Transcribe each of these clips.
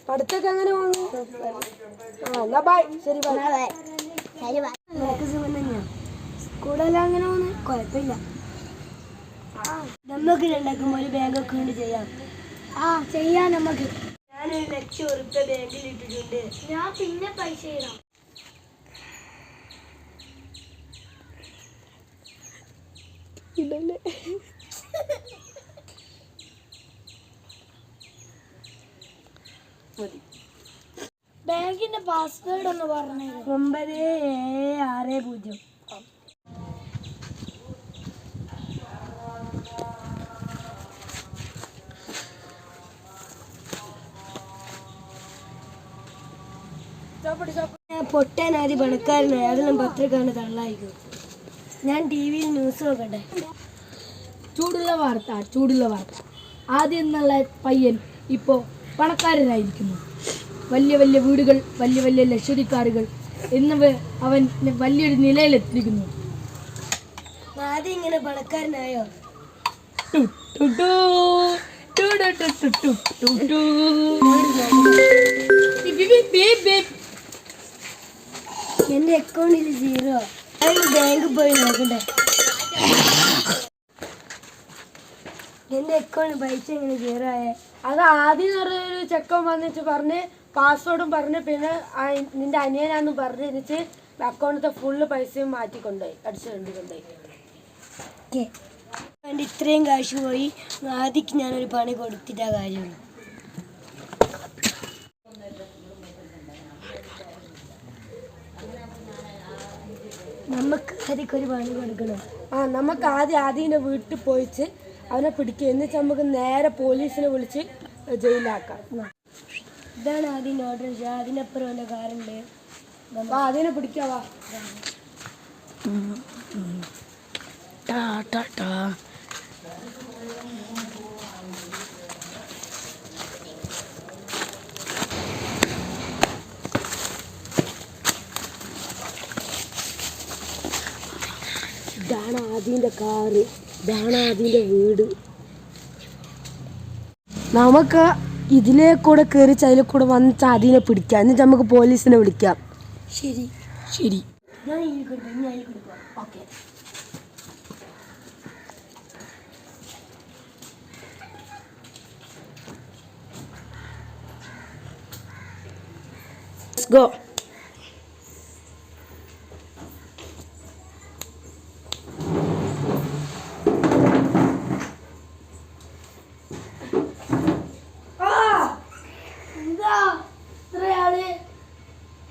പഠിത്തൊക്കെ എങ്ങനെ പോകുന്നു? എന്നാ ബൈ. ശരി സ്കൂളെല്ലാം അങ്ങനെ പോകുന്നു, കുഴപ്പമില്ല. നമുക്ക് രണ്ടാക്കും ഒരു ബാങ്ക് അക്കൗണ്ട് ചെയ്യാം. ചെയ്യാം നമുക്ക്. ഞാനൊരു 1,00,000 ഉറുപ്പിക ബാങ്കിൽ ഇട്ടിട്ടുണ്ട്. ഞാൻ പിന്നെ പൈസ ഇടാം. ഇതല്ലേ ബാങ്കിന്റെ പാസ്വേഡ് ഒന്ന് പറഞ്ഞു. 9760. പൊട്ടനാദി പണക്കാരനായി അതെല്ലാം പത്രികാണ് തള്ളായിക്കും. ഞാൻ TV ന്യൂസ് നോക്കട്ടെ. ചൂടുള്ള വാർത്ത. ആദ്യം എന്നുള്ള പയ്യൻ ഇപ്പോൾ പണക്കാരനായിരിക്കുന്നു. വലിയ വലിയ വീടുകൾ, വലിയ വലിയ ലക്ഷറിക്കാറുകൾ എന്നിവ അവൻ വലിയൊരു നിലയിലെത്തിയിരിക്കുന്നു. ആദ്യം ഇങ്ങനെ പണക്കാരനായോ? എന്റെ അക്കൗണ്ടിൽ 0. ബാങ്ക് പോയി നോക്കട്ടെ. എന്റെ അക്കൗണ്ട് പൈസ എങ്ങനെ 0 ആയേ? അത് ആദ്യം ഒരു ചെക്കൻ വന്നിട്ട് പറഞ്ഞ് പാസ്വേഡും പറഞ്ഞ് പിന്നെ നിന്റെ അനിയനാന്ന് പറഞ്ഞിട്ട് അക്കൗണ്ടിലത്തെ ഫുള്ള് പൈസയും മാറ്റിക്കൊണ്ടുപോയി, അടിച്ചുകൊണ്ടുപോയി. എൻ്റെ ഇത്രയും കാശ് പോയി. ആദ്യം ഞാനൊരു പണി കൊടുത്തിട്ടാ കാര്യമുള്ളൂ. നമുക്ക് ആദ്യം ഒരു പണി കൊടുക്കണം. നമുക്ക് ആദ്യം വീട്ടിൽ പോയിച്ച് അവനെ പിടിക്കുക. എന്നിട്ട് നമുക്ക് നേരെ പോലീസിനെ വിളിച്ച് ജയിലാക്കാം. ഇതാണ് ആദ്യം ഓർഡർ. അതിനപ്പുറം എൻ്റെ കാറുണ്ട്. അതിനെ പിടിക്കാവാ. ഇതാണ് ആദ്യൻ്റെ കാറ്, ഇതാണ് ആദ്യൻ്റെ വീട്. നമുക്ക് ഇതിലേ കൂടെ കയറി അതിലെ കൂടെ വന്നിട്ട് അതിനെ പിടിക്കാം. എന്നിട്ട് നമുക്ക് പോലീസിനെ വിളിക്കാം. ശരി. ഞാൻ ഓക്കെ. Go.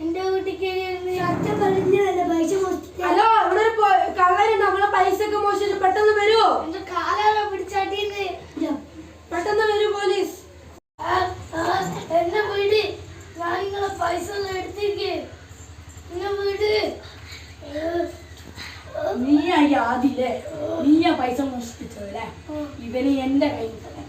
എന്റെ വീട്ടിൽ അച്ഛൻ പറഞ്ഞു പൈസ. ഹലോ, ഇവിടെ ഒരു കള്ളരുണ്ട്. നമ്മളെ പൈസ ഒക്കെ മോശിച്ചു. പെട്ടെന്ന് വരുമോ? എന്റെ കാലാലോ പിടിച്ചാട്ടിന്ന്. പെട്ടെന്ന് വരൂ പോലീസ്. എന്നെ വീട്. ഞാൻ നിങ്ങളെ പൈസ ഒന്നും എടുത്തേക്ക്. എന്നെ വീട്. നീയാ പൈസ മോഷ്ടിച്ചതല്ലേ? ഇവന് എന്റെ കയ്യിൽ തന്നെ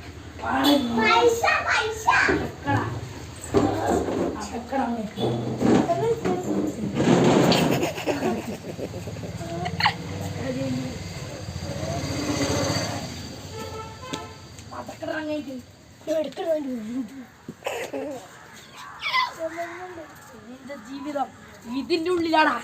ജീവിതം ഇതിന്റെ ഉള്ളിലാടാ.